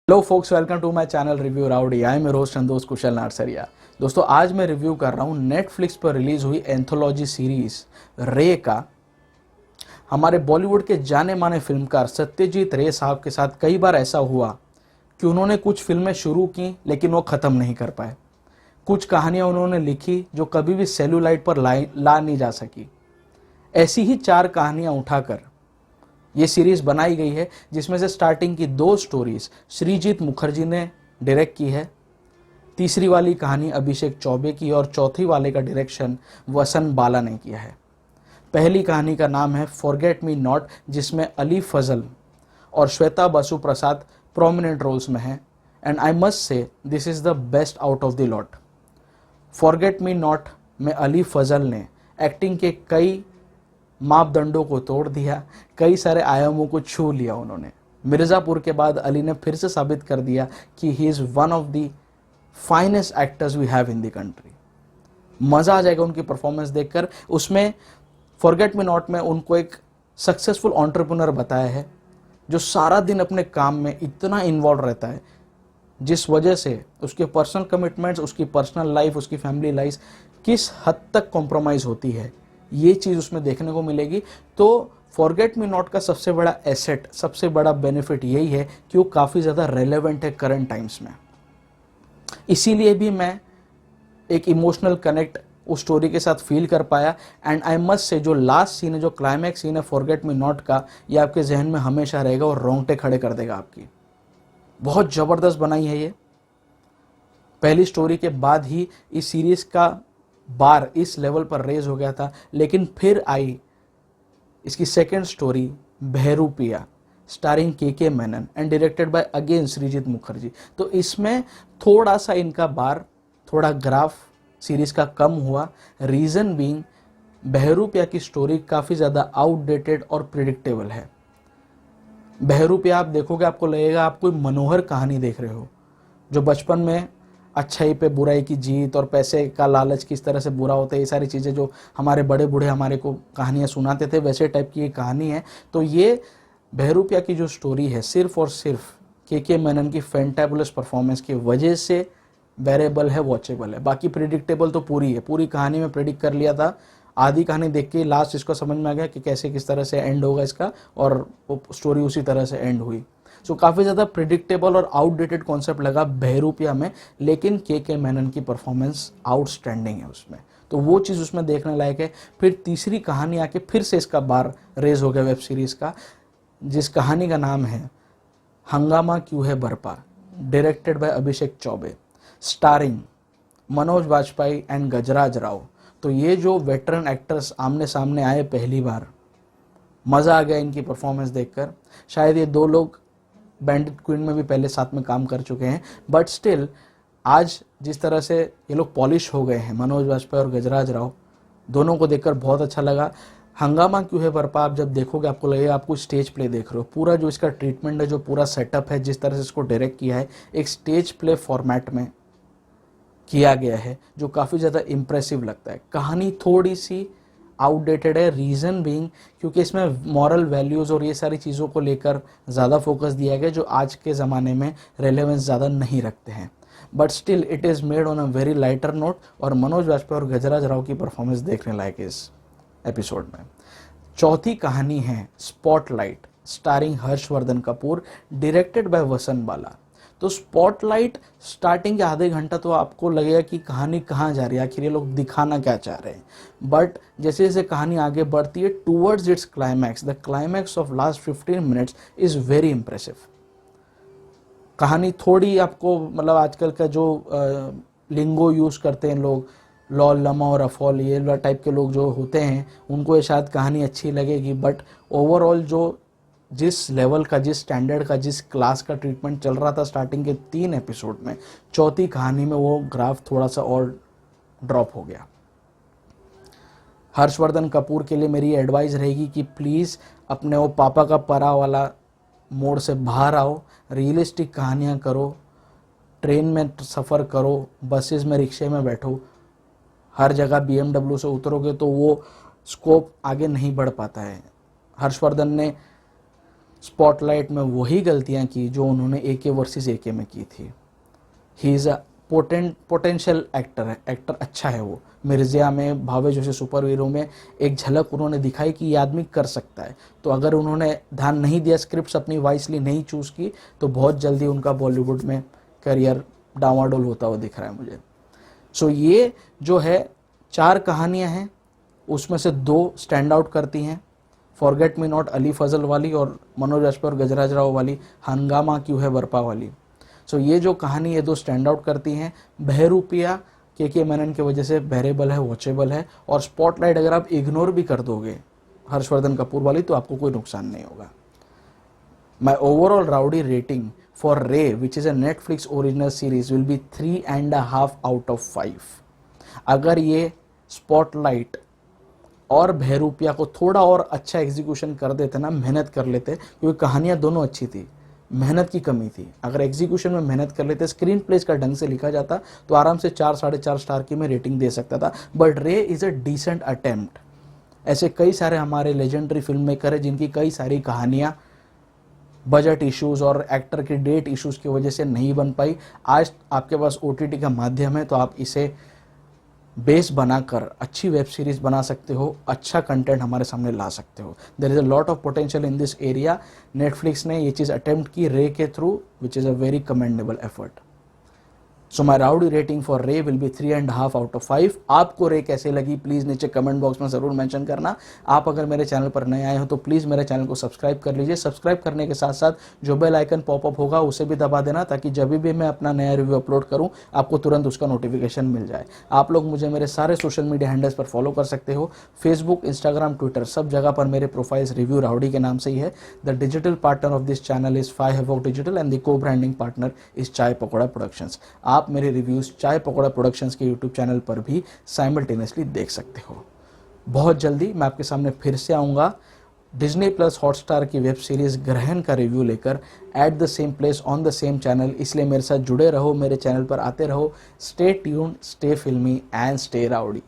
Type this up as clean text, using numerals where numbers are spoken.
Hello folks, welcome to my channel review rowdy. I am Rose Santosh Kushal Narsaria. दोस्तों, आज मैं review कर रहा हूँ नेटफ्लिक्स पर रिलीज हुई एंथोलॉजी सीरीज रे का। हमारे बॉलीवुड के जाने माने फिल्मकार सत्यजीत रे साहब के साथ कई बार ऐसा हुआ कि उन्होंने कुछ फिल्में शुरू की लेकिन वो ख़त्म नहीं कर पाए। कुछ कहानियाँ उन्होंने लिखी जो कभी भी सेलुलाइट पर ला नहीं जा सकी। ऐसी ही 4 कहानियाँ उठाकर ये सीरीज बनाई गई है, जिसमें से स्टार्टिंग की 2 स्टोरीज श्रीजीत मुखर्जी ने डायरेक्ट की है, तीसरी वाली कहानी अभिषेक चौबे की और चौथी वाले का डायरेक्शन वसन बाला ने किया है। पहली कहानी का नाम है फॉरगेट मी नॉट, जिसमें अली फजल और श्वेता बसु प्रसाद प्रोमिनेंट रोल्स में हैं, and I must say this is the best out of the lot. Forget me not में अली फजल ने एक्टिंग के कई मापदंडों को तोड़ दिया, कई सारे आयामों को छू लिया उन्होंने। मिर्ज़ापुर के बाद अली ने फिर से साबित कर दिया कि he is one of the finest actors we have in the country. मज़ा आ जाएगा उनकी परफॉर्मेंस देखकर। उसमें फॉरगेट मी नॉट में उनको एक सक्सेसफुल एंटरप्रेन्योर बताया है जो सारा दिन अपने काम में इतना इन्वॉल्व रहता है, जिस वजह से उसके पर्सनल कमिटमेंट्स, उसकी पर्सनल लाइफ, उसकी फैमिली लाइफ किस हद तक कॉम्प्रोमाइज़ होती है, ये चीज़ उसमें देखने को मिलेगी। तो फॉरगेट मी नॉट का सबसे बड़ा एसेट, सबसे बड़ा बेनिफिट यही है कि वो काफ़ी ज़्यादा रेलेवेंट है करंट टाइम्स में। इसीलिए भी मैं एक इमोशनल कनेक्ट उस स्टोरी के साथ फील कर पाया। एंड आई मस्ट से जो लास्ट सीन है, जो क्लाइमैक्स सीन है फॉरगेट मी नॉट का, ये आपके जहन में हमेशा रहेगा और रोंगटे खड़े कर देगा आपकी। बहुत ज़बरदस्त बनाई है ये। पहली स्टोरी के बाद ही इस सीरीज़ का बार इस लेवल पर रेज हो गया था, लेकिन फिर आई इसकी second story Bahrupiya, starring K Menon and directed by again Srijit Mukherji. तो इसमें थोड़ा सा इनका बार, थोड़ा ग्राफ सीरीज का कम हुआ। रीज़न बीइंग बहरूपिया की स्टोरी काफ़ी ज़्यादा आउटडेटेड और प्रिडिक्टेबल है। बहरूपिया आप देखोगे, आपको लगेगा आप कोई मनोहर कहानी देख रहे हो, जो बचपन में अच्छाई पे बुराई की जीत और पैसे का लालच किस तरह से बुरा होता है, ये सारी चीज़ें जो हमारे बड़े बूढ़े हमारे को कहानियाँ सुनाते थे, वैसे टाइप की ये कहानी है। तो ये बहरूपिया की जो स्टोरी है, सिर्फ और सिर्फ के मेनन की फैंटाबुलस परफॉर्मेंस की वजह से बेरेबल है, वॉचेबल है। बाकी प्रिडिक्टेबल तो पूरी है, पूरी कहानी में प्रिडिक्ट कर लिया था। आधी कहानी देख के लास्ट इसको समझ में आ गया कि कैसे किस तरह से एंड होगा इसका, और वो स्टोरी उसी तरह से एंड हुई। सो काफ़ी ज़्यादा प्रिडिक्टेबल और आउटडेटेड कॉन्सेप्ट लगा बहरूपिया में, लेकिन के मेनन की परफॉर्मेंस आउटस्टैंडिंग है उसमें, तो वो चीज़ उसमें देखने लायक है। फिर तीसरी कहानी आके फिर से इसका बार रेज हो गया वेब सीरीज़ का, जिस कहानी का नाम है Hungama Kyon Hai Barpa, directed by Abhishek Chaubey, starring Manoj Bajpayee and Gajraj Rao. तो ये जो वेटरन एक्टर्स आमने सामने आए पहली बार, मज़ा आ गया इनकी परफॉर्मेंस देखकर। शायद ये 2 लोग बैंडिट क्वीन में भी पहले साथ में काम कर चुके हैं, बट स्टिल आज जिस तरह से ये लोग पॉलिश हो गए हैं, मनोज वाजपेयी और गजराज राव, दोनों को देखकर बहुत अच्छा लगा। हंगामा क्यों है बरपा आप जब देखोगे, आपको लगेगा आप कोई स्टेज प्ले देख रहे हो। पूरा जो इसका ट्रीटमेंट है, जो पूरा सेटअप है, जिस तरह से इसको डायरेक्ट किया है, एक स्टेज प्ले फॉर्मेट में किया गया है, जो काफ़ी ज़्यादा इम्प्रेसिव लगता है। कहानी थोड़ी सी आउटडेटेड है, रीज़न बीइंग क्योंकि इसमें मॉरल वैल्यूज़ और ये सारी चीज़ों को लेकर ज़्यादा फोकस दिया गया, जो आज के ज़माने में रेलेवेंस ज़्यादा नहीं रखते हैं। But still it is made on a very lighter note, और मनोज वाजपेयी और गजराज राव की परफॉर्मेंस देखने लायक इस एपिसोड में। चौथी कहानी है spotlight, starring Harshvardhan Kapoor, directed by वसन बाला। तो स्पॉटलाइट स्टार्टिंग के आधे घंटा तो आपको लगेगा कि कहानी कहाँ जा रही है, आखिर ये लोग दिखाना क्या चाह रहे हैं। बट जैसे जैसे कहानी आगे बढ़ती है towards its climax, the climax of last 15 minutes is very impressive. कहानी थोड़ी आपको, मतलब आजकल का जो लिंगो यूज़ करते हैं लोग, लॉल लमा और अफॉल, ये टाइप के लोग जो होते हैं, उनको ये शायद कहानी अच्छी लगेगी, बट ओवरऑल जो जिस लेवल का, जिस स्टैंडर्ड का, जिस क्लास का ट्रीटमेंट चल रहा था स्टार्टिंग के 3 एपिसोड में, चौथी कहानी में वो ग्राफ थोड़ा सा और ड्रॉप हो गया। हर्षवर्धन कपूर के लिए मेरी एडवाइस रहेगी कि प्लीज़ अपने वो पापा का परा वाला मोड से बाहर आओ, रियलिस्टिक कहानियाँ करो, ट्रेन में सफ़र करो, बसेस में, रिक्शे में बैठो। हर जगह BMW से उतरोगे तो वो स्कोप आगे नहीं बढ़ पाता है। हर्षवर्धन ने स्पॉटलाइट में वही गलतियां की जो उन्होंने AK वर्सेस AK में की थी। He is a potential actor है, एक्टर अच्छा है वो। मिर्जिया में, भावे जैसे सुपर हीरो में एक झलक उन्होंने दिखाई कि ये आदमी कर सकता है। तो अगर उन्होंने ध्यान नहीं दिया, स्क्रिप्ट्स अपनी वाइसली नहीं चूज़ की, तो बहुत जल्दी उनका बॉलीवुड में करियर डावाडोल होता हुआ दिख रहा है मुझे। सो ये जो है 4 कहानियाँ हैं, उसमें से 2 स्टैंड आउट करती हैं, forget me not Ali Fazal वाली और मनोज वाजपेयी और गजराज राव वाली हंगामा क्यों है बरपा वाली। सो ये जो कहानी ये 2 स्टैंड आउट करती हैं। बहरूपिया के मेनन की वजह से बहरेबल है, वॉचेबल है। और स्पॉटलाइट अगर आप इग्नोर भी कर दोगे हर्षवर्धन कपूर वाली तो आपको कोई नुकसान नहीं होगा। My overall rowdy rating for Ray which is a Netflix original series will be 3.5 out of 5। अगर ये स्पॉटलाइट और बहरूपिया को थोड़ा और अच्छा एग्जीक्यूशन कर देते ना, मेहनत कर लेते, क्योंकि कहानियाँ दोनों अच्छी थी, मेहनत की कमी थी। अगर एग्जीक्यूशन में मेहनत कर लेते, स्क्रीन प्ले का ढंग से लिखा जाता, तो आराम से 4 साढ़े 4 स्टार की मैं रेटिंग दे सकता था। बट रे इज़ अ डिसेंट अटेम्प्ट। ऐसे कई सारे हमारे लेजेंडरी फिल्म मेकर है जिनकी कई सारी कहानियाँ बजट इश्यूज़ और एक्टर के डेट इश्यूज़ की वजह से नहीं बन पाई। आज आपके पास OTT का माध्यम है, तो आप इसे बेस बनाकर अच्छी वेब सीरीज बना सकते हो, अच्छा कंटेंट हमारे सामने ला सकते हो। There is a lot of potential in this area. Netflix ने ये चीज़ अटेम्प्ट की रे के through, which is a very commendable effort. So my rowdy rating for Ray will be 3.5 out of 5। आपको रे कैसे लगी प्लीज़ नीचे कमेंट बॉक्स में ज़रूर मेंशन करना। आप अगर मेरे चैनल पर नए आए हो तो प्लीज़ मेरे चैनल को सब्सक्राइब कर लीजिए। सब्सक्राइब करने के साथ साथ जो बेल आइकन पॉपअप होगा उसे भी दबा देना, ताकि जब भी मैं अपना नया रिव्यू अपलोड करूँ आपको तुरंत उसका नोटिफिकेशन मिल जाए। आप लोग मुझे मेरे सारे सोशल मीडिया हैंडल्स पर फॉलो कर सकते हो, फेसबुक, इंस्टाग्राम, ट्विटर, सब जगह पर मेरे प्रोफाइल्स रिव्यू राउडी के नाम से ही है। The digital partner of this channel is 5 havoc digital and the को ब्रांडिंग पार्टनर इज चाय पकौड़ा प्रोडक्शंस। आप मेरे रिव्यूज़ चाय पकौड़ा प्रोडक्शंस के यूट्यूब चैनल पर भी साइमल्टेनियसली देख सकते हो। बहुत जल्दी मैं आपके सामने फिर से आऊँगा डिज्नी प्लस हॉटस्टार की वेब सीरीज़ ग्रहण का रिव्यू लेकर, at the same place on the same channel. इसलिए मेरे साथ जुड़े रहो, मेरे चैनल पर आते रहो। स्टे ट्यून्ड, स्टे फिल्मी एंड स्टे राउडी।